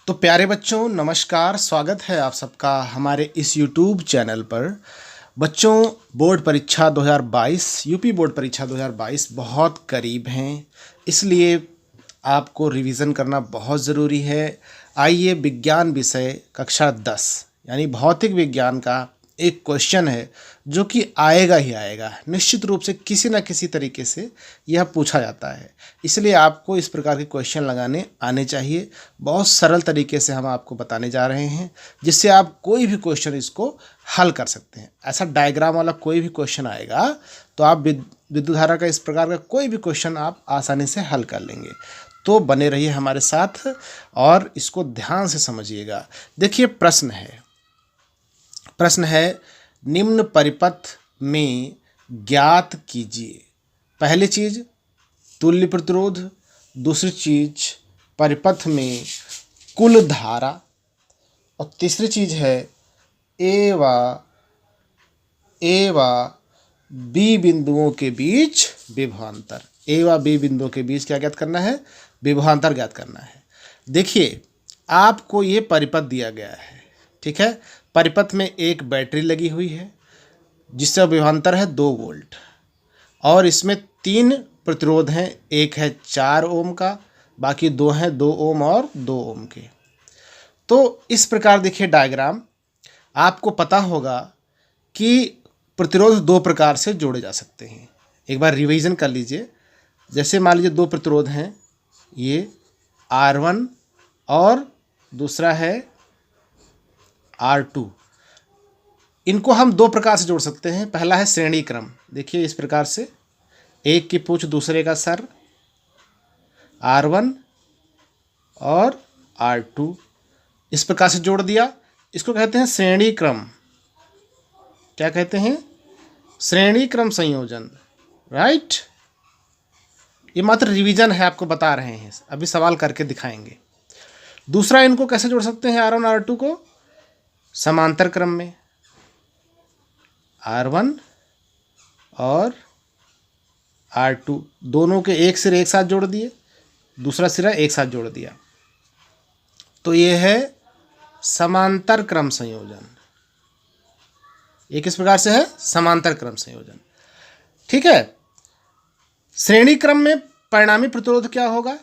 तो प्यारे बच्चों, नमस्कार। स्वागत है आप सबका हमारे इस YouTube चैनल पर। बच्चों, बोर्ड परीक्षा 2022 यूपी बोर्ड परीक्षा 2022 बहुत करीब हैं, इसलिए आपको रिवीजन करना बहुत ज़रूरी है। आइए, विज्ञान विषय कक्षा 10 यानी भौतिक विज्ञान का एक क्वेश्चन है जो कि आएगा ही आएगा, निश्चित रूप से किसी न किसी तरीके से यह पूछा जाता है। इसलिए आपको इस प्रकार के क्वेश्चन लगाने आने चाहिए। बहुत सरल तरीके से हम आपको बताने जा रहे हैं, जिससे आप कोई भी क्वेश्चन इसको हल कर सकते हैं। ऐसा डायग्राम वाला कोई भी क्वेश्चन आएगा तो आप विद्युत धारा का इस प्रकार का कोई भी क्वेश्चन आप आसानी से हल कर लेंगे। तो बने रहिए हमारे साथ और इसको ध्यान से समझिएगा। देखिए, प्रश्न है निम्न परिपथ में ज्ञात कीजिए। पहली चीज तुल्य प्रतिरोध, दूसरी चीज परिपथ में कुल धारा, और तीसरी चीज है ए व बी बिंदुओं के बीच विभवांतर। ए व बी बिंदुओं के बीच क्या ज्ञात करना है? विभवांतर ज्ञात करना है। देखिए, आपको ये परिपथ दिया गया है, ठीक है। परिपथ में एक बैटरी लगी हुई है जिसका विभवांतर है 2 वोल्ट, और इसमें 3 प्रतिरोध हैं। एक है 4 ओम का, बाकी 2 हैं 2 ओम और 2 ओम के। तो इस प्रकार देखिए डायग्राम, आपको पता होगा कि प्रतिरोध 2 प्रकार से जोड़े जा सकते हैं। एक बार रिवीजन कर लीजिए। जैसे मान लीजिए 2 प्रतिरोध हैं, ये R1 और दूसरा है R2। इनको हम 2 प्रकार से जोड़ सकते हैं। पहला है श्रेणी क्रम। देखिए इस प्रकार से, एक की पूंछ दूसरे का सर, R1 और R2 इस प्रकार से जोड़ दिया। इसको कहते हैं श्रेणी क्रम। क्या कहते हैं? श्रेणी क्रम संयोजन, राइट। ये मात्र रिवीजन है, आपको बता रहे हैं, अभी सवाल करके दिखाएंगे। दूसरा, इनको कैसे जोड़ सकते हैं R1 R2 को? समांतर क्रम में, R1 और R2 दोनों के एक सिरे एक साथ जोड़ दिए, दूसरा सिरा एक साथ जोड़ दिया, तो ये है समांतर क्रम संयोजन। ये किस प्रकार से है? समांतर क्रम संयोजन, ठीक है। श्रेणी क्रम में परिणामी प्रतिरोध क्या होगा?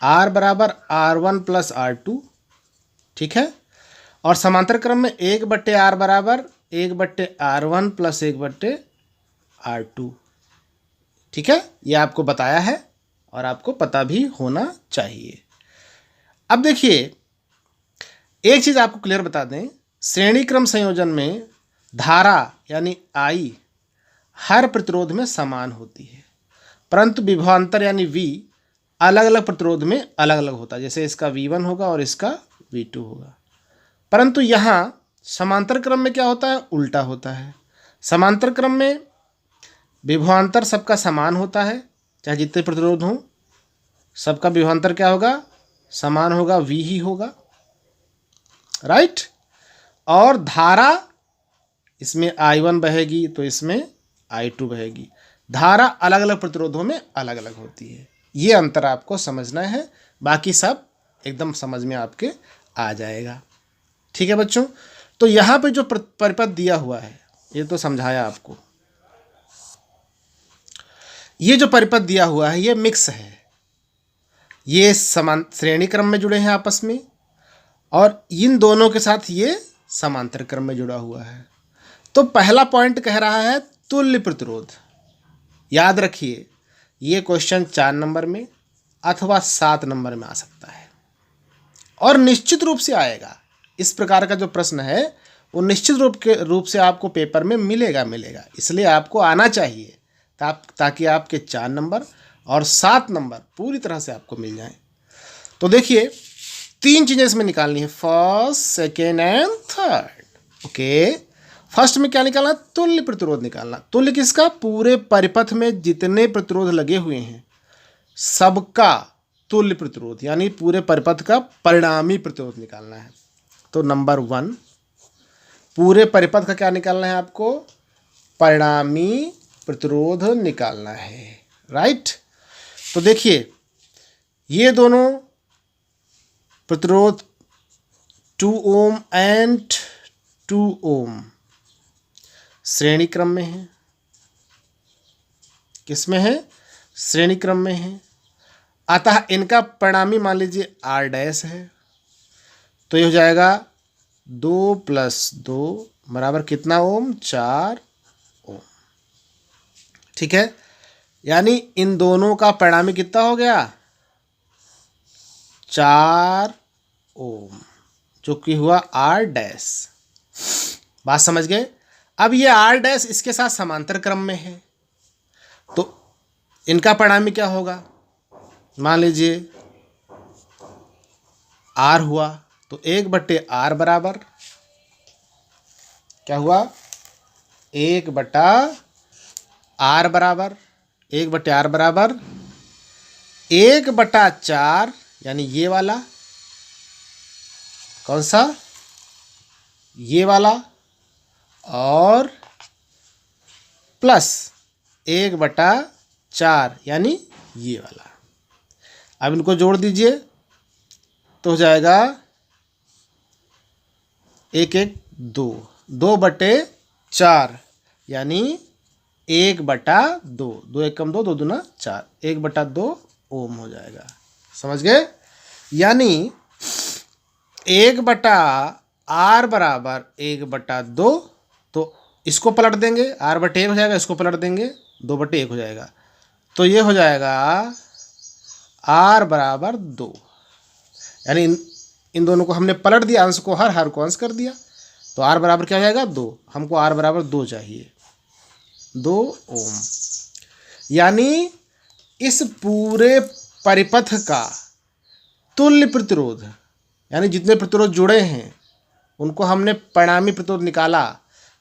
R बराबर R1 प्लस R2, ठीक है। और समांतर क्रम में 1/R बराबर 1/R1 प्लस 1/R2, ठीक है। ये आपको बताया है और आपको पता भी होना चाहिए। अब देखिए, एक चीज़ आपको क्लियर बता दें, श्रेणी क्रम संयोजन में धारा यानी I हर प्रतिरोध में समान होती है, परंतु विभवांतर यानी V अलग अलग प्रतिरोध में अलग अलग होता है। जैसे इसका V1 होगा और इसका V2 होगा। परंतु यहाँ समांतर क्रम में क्या होता है? उल्टा होता है। समांतर क्रम में विभवांतर सबका समान होता है, चाहे जितने प्रतिरोध हों, सबका विभवांतर क्या होगा? समान होगा, V ही होगा, राइट। और धारा, इसमें I1 बहेगी तो इसमें I2 बहेगी। धारा अलग अलग प्रतिरोधों में अलग अलग होती है। ये अंतर आपको समझना है, बाकी सब एकदम समझ में आपके आ जाएगा, ठीक है बच्चों। तो यहाँ पे जो परिपथ दिया हुआ है, ये तो समझाया आपको। ये जो परिपथ दिया हुआ है ये मिक्स है, ये समान श्रेणी क्रम में जुड़े हैं आपस में, और इन दोनों के साथ ये समांतर क्रम में जुड़ा हुआ है। तो पहला पॉइंट कह रहा है तुल्य प्रतिरोध। याद रखिए, ये क्वेश्चन 4 नंबर में अथवा 7 नंबर में आ सकता है, और निश्चित रूप से आएगा। इस प्रकार का जो प्रश्न है वो निश्चित रूप से आपको पेपर में मिलेगा। इसलिए आपको आना चाहिए, ताकि आपके 4 नंबर और 7 नंबर पूरी तरह से आपको मिल जाएं। तो देखिए, 3 चीज़ें इसमें निकालनी है, first, second and third. Okay, first में क्या निकालना? तुल्य प्रतिरोध निकालना। तुल्य किसका? पूरे परिपथ में जितने प्रतिरोध लगे हुए हैं सबका तुल्य प्रतिरोध, यानी पूरे परिपथ का परिणामी प्रतिरोध निकालना है। तो नंबर 1, पूरे परिपथ का क्या निकालना है आपको? परिणामी प्रतिरोध निकालना है, राइट। तो देखिए, ये दोनों प्रतिरोध 2 ओम एंड 2 ओम श्रेणी क्रम में है। किस में है? श्रेणी क्रम में है। अतः इनका परिणामी मान लीजिए R डैश है, तो ये हो जाएगा 2 + 2 बराबर कितना ओम? 4 ओम। ठीक है, यानी इन दोनों का परिणामी कितना हो गया? 4 ओम, जो कि हुआ R डैश। बात समझ गए? अब ये R डैश इसके साथ समांतर क्रम में है, तो इनका परिणामी क्या होगा? मान लीजिए R हुआ, तो 1/R बराबर क्या हुआ? 1/R बराबर 1/R बराबर 1/4, यानी ये वाला, कौन सा? ये वाला, और प्लस 1/4 यानी ये वाला। अब इनको जोड़ दीजिए तो हो जाएगा 1 1 2 2/4 यानी 1/2 2 1 कम 2 2 दूना 4 1/2 ओम हो जाएगा। समझ गए? यानी 1/R बराबर 1/2, तो इसको पलट देंगे, R/1 हो जाएगा, इसको पलट देंगे 2/1 हो जाएगा, तो ये हो जाएगा R बराबर 2। यानी इन दोनों को हमने पलट दिया, अंश को हर को अंश कर दिया, तो R बराबर क्या हो जाएगा? 2। हमको R बराबर 2 चाहिए, 2 ओम। यानी इस पूरे परिपथ का तुल्य प्रतिरोध, यानी जितने प्रतिरोध जुड़े हैं उनको हमने परिणामी प्रतिरोध निकाला,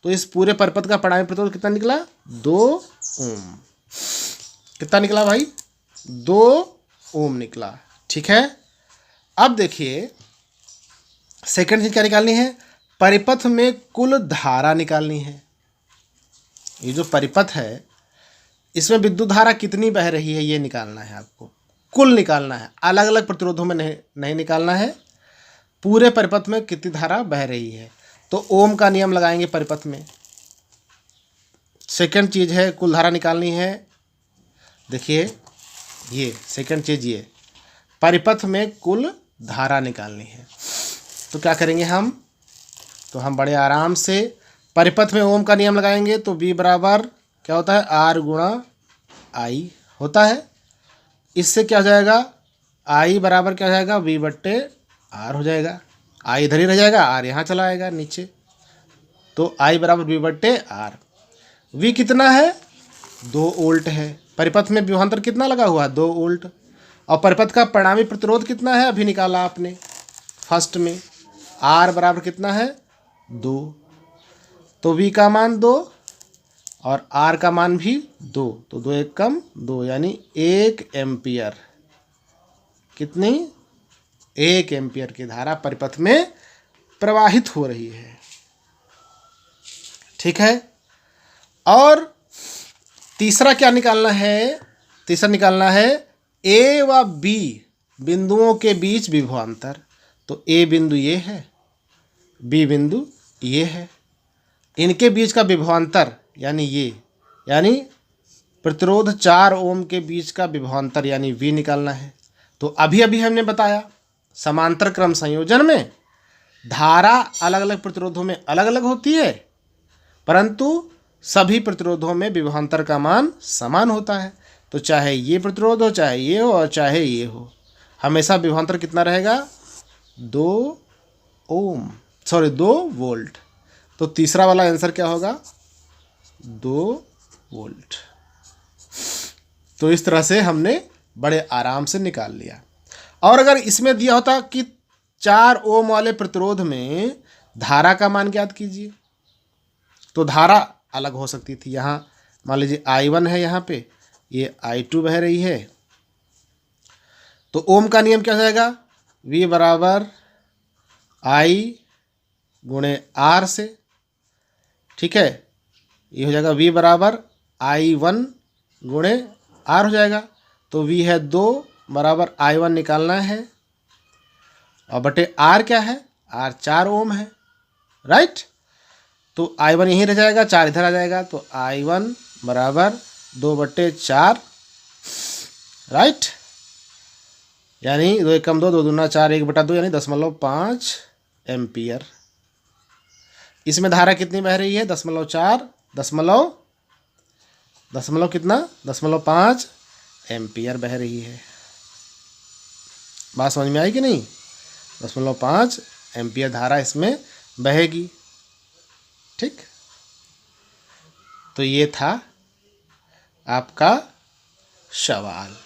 तो इस पूरे परिपथ का परिणामी प्रतिरोध कितना निकला? 2 ओम। कितना निकला भाई? 2 ओम निकला। ठीक है, अब देखिए सेकंड चीज क्या निकालनी है? परिपथ में कुल धारा निकालनी है। ये जो परिपथ है इसमें विद्युत धारा कितनी बह रही है ये निकालना है आपको, कुल निकालना है, अलग अलग प्रतिरोधों में नहीं निकालना है। पूरे परिपथ में कितनी धारा बह रही है, तो ओम का नियम लगाएंगे परिपथ में। सेकंड चीज है कुल धारा निकालनी है। देखिए ये सेकंड चीज, ये परिपथ में कुल धारा निकालनी है, तो क्या करेंगे हम? तो हम बड़े आराम से परिपथ में ओम का नियम लगाएंगे, तो V बराबर क्या होता है? R गुणा I होता है। इससे क्या हो जाएगा? I बराबर क्या हो जाएगा? V/R हो जाएगा। I इधर ही रह जाएगा, R यहाँ चला आएगा नीचे, तो I बराबर V/R। V कितना है? 2 वोल्ट है। परिपथ में विभवांतर कितना लगा हुआ है? 2 वोल्ट। और परिपथ का परिणामी प्रतिरोध कितना है? अभी निकाला आपने फर्स्ट में, R बराबर कितना है? 2। तो V का मान 2 और R का मान भी 2, तो 2 1 कम 2 यानी 1 एम्पियर। कितनी? 1 एम्पियर की धारा परिपथ में प्रवाहित हो रही है। ठीक है, और तीसरा क्या निकालना है? तीसरा निकालना है A व B बिंदुओं के बीच विभवांतर। तो A बिंदु ये है, B बिंदु ये है, इनके बीच का विभवांतर यानी ये, यानी प्रतिरोध 4 ओम के बीच का विभवांतर यानी V निकालना है। तो अभी अभी हमने बताया समांतर क्रम संयोजन में धारा अलग अलग प्रतिरोधों में अलग अलग होती है, परंतु सभी प्रतिरोधों में विभवांतर का मान समान होता है। तो चाहे ये प्रतिरोध हो, चाहे ये हो और चाहे ये हो, हमेशा विभवांतर कितना रहेगा? 2 वोल्ट। तो तीसरा वाला आंसर क्या होगा? 2 वोल्ट। तो इस तरह से हमने बड़े आराम से निकाल लिया। और अगर इसमें दिया होता कि 4 ओम वाले प्रतिरोध में धारा का मान ज्ञात कीजिए, तो धारा अलग हो सकती थी। यहाँ मान लीजिए I1 है, यहाँ पे ये I2 बह रही है, तो ओम का नियम क्या हो जाएगा? V बराबर I गुणे R से। ठीक है, ये हो जाएगा V बराबर I1 गुणे R हो जाएगा। तो V है 2 बराबर I1 निकालना है, और बटे आर क्या है, आर 4 ओम है, राइट। तो I1 यहीं रह जाएगा, 4 इधर आ जाएगा, तो I1 बराबर 2/4, राइट। यानी 2 एकम 2, 2 दूना 4, 1/2 यानी 0.5 एम्पियर। इसमें धारा कितनी बह रही है, 0.4 दशमलव कितना 0.5 एम्पियर बह रही है। बात समझ में आई कि नहीं, 0.5 एम्पियर धारा इसमें बहेगी, ठीक। तो ये था आपका सवाल।